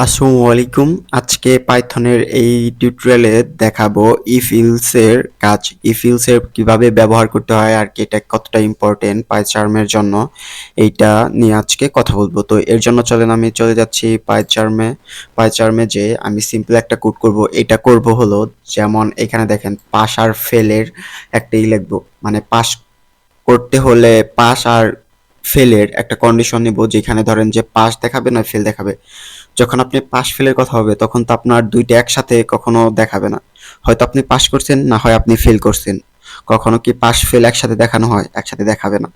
আসসালামু আলাইকুম। আজকে পাইথনের এই টিউটোরিয়ালে দেখাবো ইফ ইলস এর কাজ। ইফ ইলস এর কিভাবে ব্যবহার করতে হয় আর কি এটা কতটা ইম্পর্টেন্ট পাইচার্মের জন্য এইটা নিয়ে আজকে কথা বলবো। তো এর জন্য চলেন আমি চলে যাচ্ছি পাইচার্মে যে আমি সিম্পল একটা কোড করব। এটা করব হলো যেমন এখানে দেখেন পাস আর ফেলের একটা লিখবো, মানে পাস করতে হলে পাস আর ফেলের একটা কন্ডিশন নিব, যেখানে ধরেন যে পাস দেখাবে না ফেল দেখাবে। যখন আপনি পাস ফেলের কথা হবে তখন তো আপনার দুইটা একসাথে কখনো দেখাবে না, হয়তো আপনি পাস করছেন না হয় আপনি ফেল করছেন। কখনো কি পাস ফেল একসাথে দেখানো হয়? একসাথে দেখাবে না।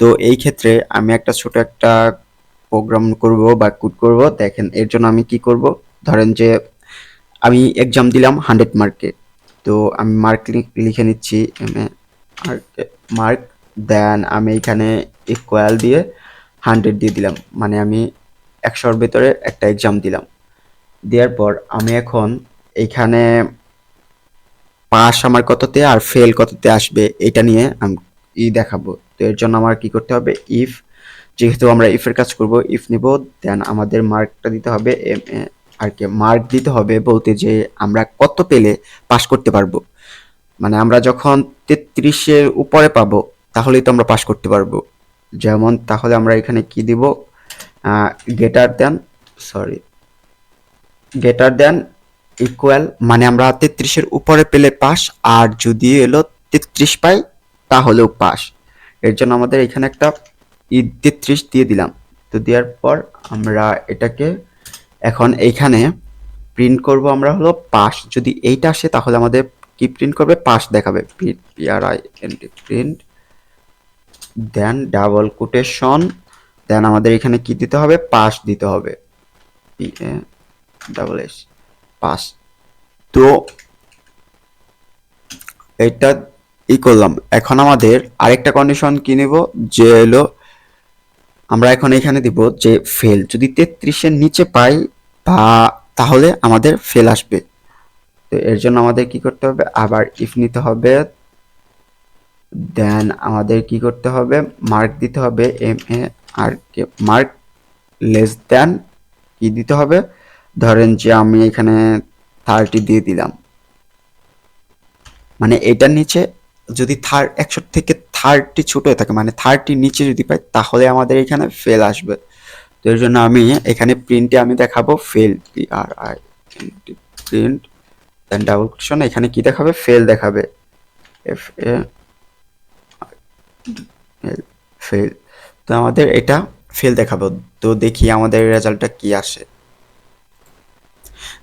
তো এই ক্ষেত্রে আমি একটা ছোট একটা প্রোগ্রাম করব বা কোড করব। দেখেন এর জন্য আমি কি করব, ধরেন যে আমি এক্সাম দিলাম 100 মার্কে। তো আমি মার্ক লিখে নিচ্ছি মার্ক, দেন আমি এখানে ইকুয়াল দিয়ে 100 দিয়ে দিলাম, মানে আমি 100-র ভেতরে একটা এক্সাম দিলাম। দেওয়ার পর আমি এখন এইখানে পাস আমার কততে আর ফেল কততে আসবে এটা নিয়ে আমি দেখাবো। তো এর জন্য আমার কি করতে হবে, ইফ, যেহেতু আমরা ইফের কাজ করব, ইফ নিব, দেন আমাদের মার্কটা দিতে হবে আর কি মার্ক দিতে হবে বলতে যে আমরা কত পেলে পাস করতে পারবো। মানে আমরা যখন 33-এর উপরে পাবো তাহলেই তো আমরা পাস করতে পারবো। যেমন তাহলে আমরা এখানে কি দিব, গেটার দেন, সরি, গ্রেটার দেন ইকুয়াল, মানে আমরা 33-এর উপরে পেলে পাস, আর যদি এলো 33 পাই তাহলেও পাস। এর জন্য আমাদের এখানে একটা 33 দিয়ে দিলাম। তো দেওয়ার পর আমরা এটাকে এখন এইখানে প্রিন্ট করব, আমরা হলো পাস। যদি এইটা আসে তাহলে আমাদের কি প্রিন্ট করবে, পাস দেখাবে, প্রিন্ট প্রিন্ট, দেন ডাবল কোটেশন, দেন আমাদের এখানে কি দিতে হবে, পাস দিতে হবে, P A double S, pass. তো এটা করলাম। এখন আমাদের আরেকটা কন্ডিশন কি নিব, যে হলো আমরা এখন এখানে দিব যে ফেল, যদি 33-এর নিচে পাই বা তাহলে আমাদের ফেল আসবে। তো এর জন্য আমাদের কি করতে হবে, আবার ইফ নিতে হবে, দেন আমাদের কি করতে হবে, মার্ক দিতে হবে, M A R K, mark less than কি দিতে হবে, ধরেন যে আমি এখানে 30 দিয়ে দিলাম, মানে এটার নিচে যদি 100 থেকে 30 ছোট হয়ে থাকে, মানে 30 নিচে যদি পাই তাহলে আমাদের এখানে ফেল আসবে। তো এর জন্য আমি এখানে প্রিন্টে আমি দেখাবো ফেল, পি আর আই প্রিন্ট, দেন ডাবল কোটেশন, এখানে কি দেখাবে, ফেল দেখাবে, এফ এ ফেল। তো আমাদের এটা ফেল দেখাবো। তো দেখি আমাদের রেজাল্টটা কি আসে।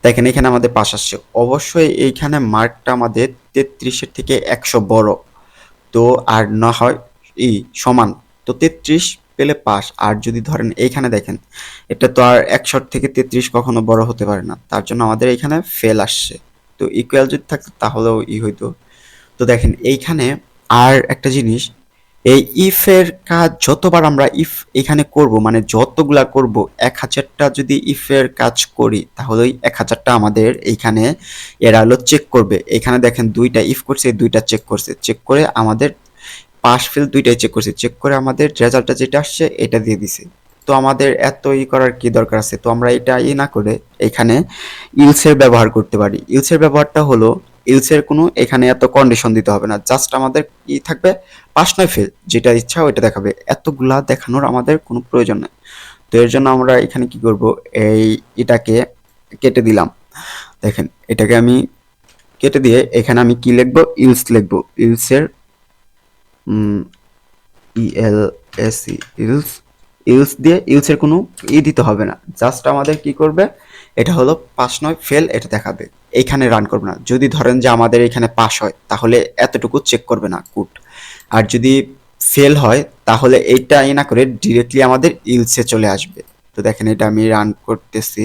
দেখেন এখানে আমাদের পাস আসছে। অবশ্যই এইখানে মার্কটা আমাদের 33-এর থেকে 100 বড়। তো আর না হয় সমান। তো 33 পেলে পাস। আর যদি ধরেন এইখানে দেখেন এটা তো আর 100 থেকে 33 কখনো বড় হতে পারে না, তার জন্য আমাদের এইখানে ফেল আসছে। তো ইকুয়াল যদি থাকতো তাহলেও হইতো। তো দেখেন এইখানে আর একটা জিনিস, এই ইফ এর কাজ যতবার আমরা ইফ এখানে করব, মানে যতগুলা করব, 1000টা যদি ইফ এর কাজ করি তাহলে ওই 1000টা আমাদের এইখানে এরা হলো চেক করবে। এখানে দেখেন দুইটা ইফ করছে, দুইটা চেক করছে, চেক করে আমাদের পাস ফেল দুইটাই চেক করছে, চেক করে আমাদের রেজাল্টটা যেটা আসছে এটা দিয়ে দিছে। তো আমাদের এত করার কি দরকার আছে, তো আমরা এটা না করে এখানে ইলসের ব্যবহার করতে পারি। ইলসের ব্যবহারটা হলো, ইলসের কোনো এখানে এত কন্ডিশন দিতে হবে না, জাস্ট আমাদের কি থাকবে, পাস নয় ফেল, যেটা ইচ্ছা ওইটা দেখাবে। এতগুলা দেখানোর আমাদের কোনো প্রয়োজন নেই। তো এর জন্য আমরা এখানে কি করব, এটাকে কেটে দিলাম। দেখেন এটাকে আমি কেটে দিয়ে এখানে আমি কি লিখবো, ইলস লিখবো। ইলসের ইএলএসই, ইলস, ইলস দিয়ে ইলসের কোনো দিতে হবে না, জাস্ট আমাদের কি করবে, এটা হলো পাস নয় ফেল এটা দেখাবে। এইখানে রান করবে না। যদি ধরেন যে আমাদের এখানে পাস হয় তাহলে এতটুকু চেক করবে না কোড, আর যদি ফেল হয় তাহলে এইটা না করে ডিরেক্টলি আমাদের ইলসে চলে আসবে। তো দেখেন এটা আমি রান করতেছি,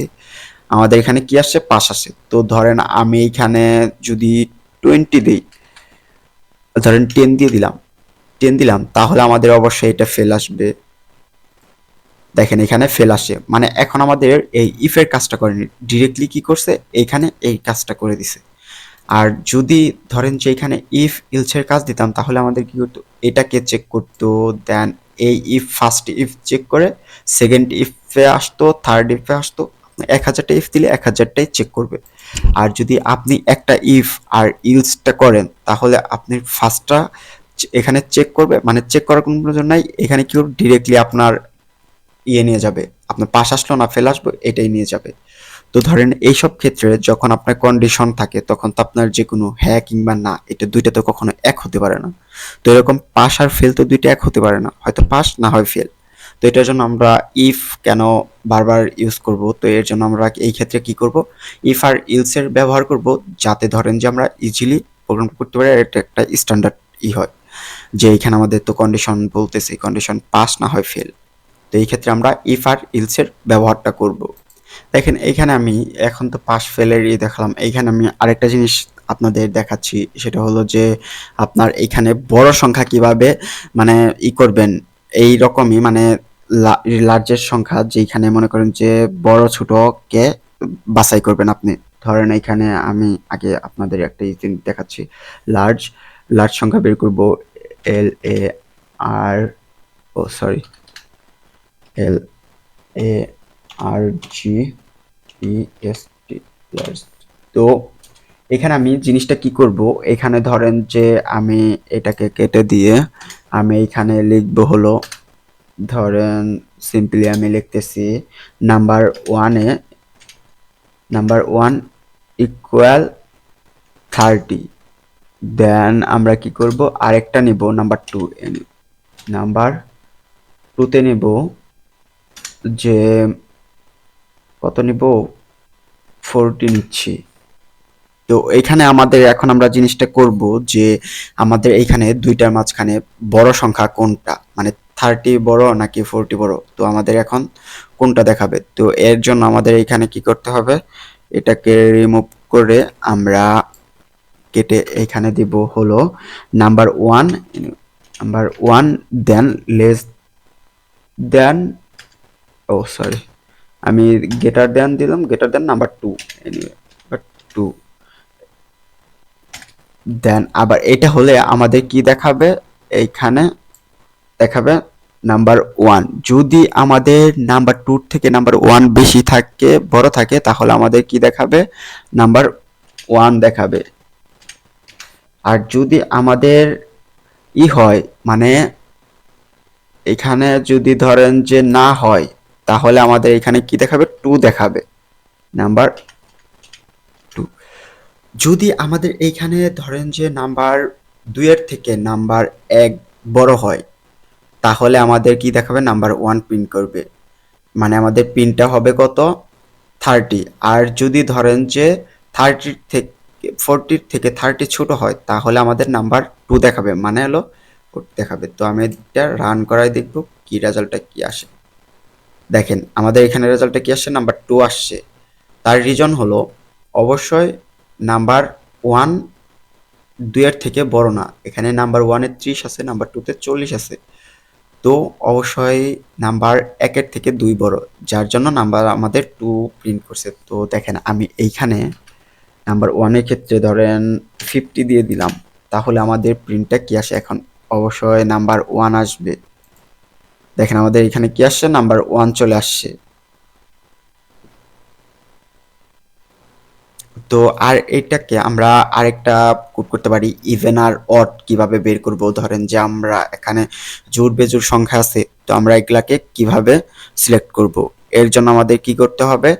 আমাদের এখানে কি আসছে, পাস আসে। তো ধরেন আমি এইখানে যদি 20 দিই, ধরেন 10 দিয়ে দিলাম, 10 দিলাম, তাহলে আমাদের অবশ্যই এটা ফেল আসবে। দেখেন এখানে ফেল আসে, মানে এখন আমাদের এই ইফের কাজটা করেনি, ডিরেক্টলি কি করছে, এইখানে এই কাজটা করে দিছে। আর যদি ধরেন যে এখানে ইফ ইলসের কাজ দিতাম তাহলে আমাদের কি করতো, এটাকে চেক করতো, দেন এই ইফ ফার্স্ট ইফ চেক করে সেকেন্ড ইফে আসতো, থার্ড ইফে আসতো, 1000টা ইফ দিলে 1000টাই চেক করবে। আর যদি আপনি একটা ইফ আর ইলসটা করেন তাহলে আপনি ফার্স্টটা এখানে চেক করবে, মানে চেক করার কোনো প্রয়োজন নাই, এখানে কি করবে ডিরেক্টলি আপনার নিয়ে যাবে, আপনার পাস আসলো না ফেল আসবে এটাই নিয়ে যাবে। তো ধরেন এইসব ক্ষেত্রে যখন আপনার কন্ডিশন থাকে তখন তো আপনার যে কোনো হ্যাঁ কিংবা না এটা দুইটা তো কখনো এক হতে পারে না। তো এরকম পাস আর ফেল তো দুইটা এক হতে পারে না, হয়তো পাস না হয় ফেল। তো এটার জন্য আমরা ইফ কেন বারবার ইউজ করব, তো এর জন্য আমরা এই ক্ষেত্রে কি করব, ইফ আর ইলস এর ব্যবহার করব, যাতে ধরেন যে আমরা ইজিলি প্রোগ্রাম করতে পারি, এটা একটা স্ট্যান্ডার্ড হয় যে এখানে আমাদের তো কন্ডিশন বলতেছে কন্ডিশন পাস না হয় ফেল। তো এই ক্ষেত্রে আমরা ইফ আর ইলস এর ব্যবহারটা করব। দেখেন এইখানে আমি এখন তো পাস ফেলেরই দেখালাম, এইখানে আমি আরেকটা জিনিস আপনাদের দেখাচ্ছি, সেটা হলো যে আপনার এইখানে বড় সংখ্যা কিভাবে মানে করবেন, এই রকমই মানে লার্জেস্ট সংখ্যা যেখানে মনে করেন যে বড় ছোটকে বাছাই করবেন আপনি। ধরেন এইখানে আমি আগে আপনাদের একটা জিনিস দেখাচ্ছি, লার্জ লার্জ সংখ্যা বের করব, এল এ আর ও সরি এল এ আর জি ইএসটি প্লাস। তো এখানে আমি জিনিসটা কি করব, এখানে ধরেন যে আমি এটাকে কেটে দিয়ে আমি এখানে লিখবো হলো, ধরেন সিম্পলি আমি লিখতেছি নাম্বার ওয়ানে নাম্বার ওয়ান ইকুয়াল 30। দেন আমরা কি করব আরেকটা নিব নাম্বার টু, নাম্বার টুতে নিব যে কত নিব 40 নিচ্ছি। তো এইখানে আমাদের এখন আমরা জিনিসটা করব যে আমাদের এইখানে দুইটার মাঝখানে বড় সংখ্যা কোনটা, মানে 30 বড় নাকি 40 বড়, তো আমাদের এখন কোনটা দেখাবে। তো এর জন্য আমাদের এইখানে কি করতে হবে, এটাকে রিমুভ করে আমরা কেটে এখানে দিব হলো number one, number one then less than, oh sorry আমি গ্রেটার দেন দিলাম, greater than number two, anyway but two. Then আবার এটা হলে আমাদের কি দেখাবে, এইখানে দেখাবে নাম্বার ওয়ান। যদি আমাদের নাম্বার টু থেকে নাম্বার ওয়ান বেশি থাকে বড় থাকে তাহলে আমাদের কি দেখাবে, নাম্বার ওয়ান দেখাবে। আর যদি আমাদের হয় মানে এখানে যদি ধরেন যে না হয় তাহলে আমাদের এখানে কি দেখাবে, টু দেখাবে, নাম্বার টু। যদি আমাদের এইখানে ধরেন যে নাম্বার দুইয়ের থেকে নাম্বার এক বড় হয় তাহলে আমাদের কি দেখাবে, নাম্বার ওয়ান প্রিন্ট করবে, মানে আমাদের প্রিন্টটা হবে কত 30। আর যদি ধরেন যে 30 থেকে 40 থেকে 30 ছোট হয় তাহলে আমাদের নাম্বার টু দেখাবে, মানে হলো 40 দেখাবে। তো আমি এটা রান করাই দেখবো কি রেজাল্টটা কি আসে। দেখেন আমাদের এখানে রেজাল্টটা কি আসছে, নাম্বার টু আসছে। তার রিজন হলো অবশ্যই নাম্বার ওয়ান দুইয়ের থেকে বড় না, এখানে নাম্বার ওয়ানে 30 আছে, নাম্বার টুতে 40 আছে। তো অবশ্যই নাম্বার একের থেকে দুই বড়, যার জন্য নাম্বার আমাদের টু প্রিন্ট করছে। তো দেখেন আমি এইখানে নাম্বার ওয়ানের ক্ষেত্রে ধরেন 50 দিয়ে দিলাম, তাহলে আমাদের প্রিন্টটা কি আসে এখন, অবশ্যই নাম্বার ওয়ান আসবে। দেখেন আমাদের এখানে কি আসছে, নাম্বার ওয়ান চলে আসছে। তো আর এটাকে আমরা আরেকটা কোড করতে পারি, ইভেন আর অড কিভাবে বের করব। ধরেন যে আমরা এখানে জোড় বেজোড় সংখ্যা আছে, তো আমরা এগুলাকে কিভাবে সিলেক্ট করব, এর জন্য আমাদের কি করতে হবে,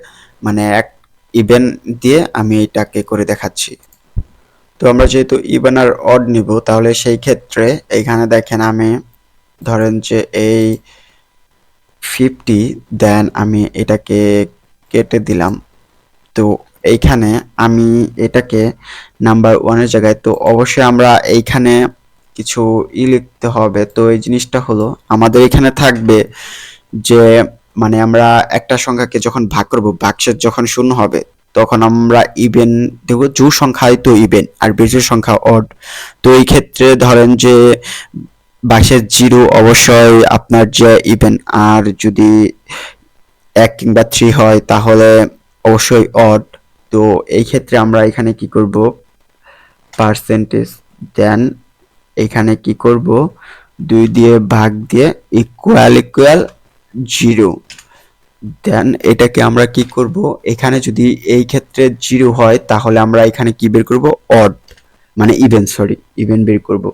মানে এক ইভেন দিয়ে আমি এটাকে করে দেখাচ্ছি। তো আমরা যেহেতু ইভেন আর অড নিব তাহলে সেই ক্ষেত্রে এখানে দেখেন আমি ধরেন যে এই 50 দেন আমি এটাকে কেটে দিলাম। তো এইখানে আমি এটাকে নাম্বার ওয়ানের জায়গায়, তো অবশ্যই আমরা এইখানে কিছু লিখতে হবে। তো এই জিনিসটা হলো আমাদের এখানে থাকবে যে মানে আমরা একটা সংখ্যাকে যখন ভাগ করব ভাগশেষ যখন শূন্য হবে তখন আমরা ইভেন দেখব, জোড় সংখ্যায় তো ইভেন আর বেজোড় সংখ্যা অড। তো এই ক্ষেত্রে ধরেন যে ভাগশেষ জিরো অবশ্যই আপনার যে ইভেন, আর যদি এক কিংবা থ্রি হয় তাহলে অবশ্যই অড। তো এই ক্ষেত্রে আমরা এখানে কি করব, পার্সেন্টেজ দেন এখানে কি করব, দুই দিয়ে ভাগ দিয়ে ইকুয়াল ইকুয়াল জিরো। দেন এটাকে আমরা কি করব, এখানে যদি এই ক্ষেত্রে 0 হয় তাহলে আমরা এখানে কি বের করব, অড, মানে ইভেন, সরি ইভেন বের করব,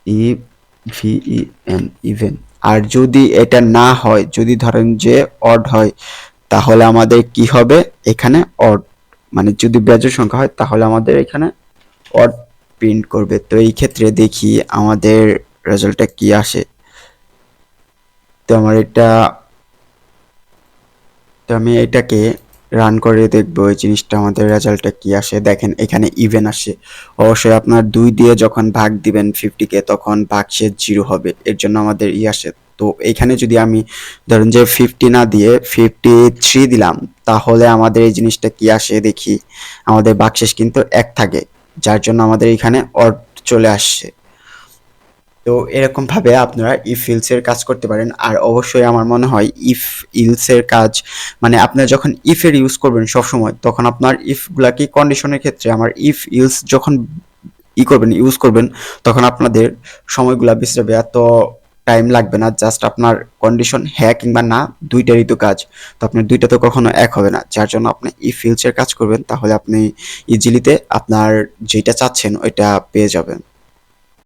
E V E N, even. আর যদি এটা না হয়, যদি ধরেন যে অড হয়, তাহলে আমাদের কি হবে এখানে অড, মানে যদি বেজোড় সংখ্যা হয় তাহলে আমাদের এখানে অড প্রিন্ট করবে। তো এই ক্ষেত্রে দেখি আমাদের রেজাল্টটা কি আসে। তো আমার এটা, তো আমি এটাকে রান করে দেখবো এই জিনিসটা আমাদের রেজাল্টটা কি আসে। দেখেন এখানে ইভেন আসে। অবশ্যই আপনার 2 দিয়ে যখন ভাগ দিবেন 50 কে তখন ভাগশেষ 0 হবে, এর জন্য আমাদের আসে। তো এইখানে যদি আমি ধরেন যে 50 না দিয়ে 53 দিলাম, তাহলে আমাদের এই জিনিসটা কি আসে দেখি। আমাদের ভাগশেষ কিন্তু 1 থাকে, যার জন্য আমাদের এখানে অড চলে আসছে। তো এরকম ভাবে আপনারা ইফ ইলস এর কাজ করতে পারেন। আর অবশ্যই আমার মনে হয় ইফ ইলস এর কাজ, মানে আপনারা যখন ইফ এর ইউজ করবেন সব সময়, তখন আপনার ইফ গুলাকে কন্ডিশনের ক্ষেত্রে আমার ইফ ইলস যখন করবেন, ইউজ করবেন, তখন আপনাদের সময়গুলা বেঁচে যাবে, এত টাইম লাগবে না। জাস্ট আপনার কন্ডিশন হ্যাঁ কিংবা না, দুইটারই তো কাজ। তো আপনার দুইটা তো কখনো এক হবে না, যার জন্য আপনি ইফ ইলস এর কাজ করবেন, তাহলে আপনি ইজিলিতে আপনার যেটা চাচ্ছেন ওইটা পেয়ে যাবেন।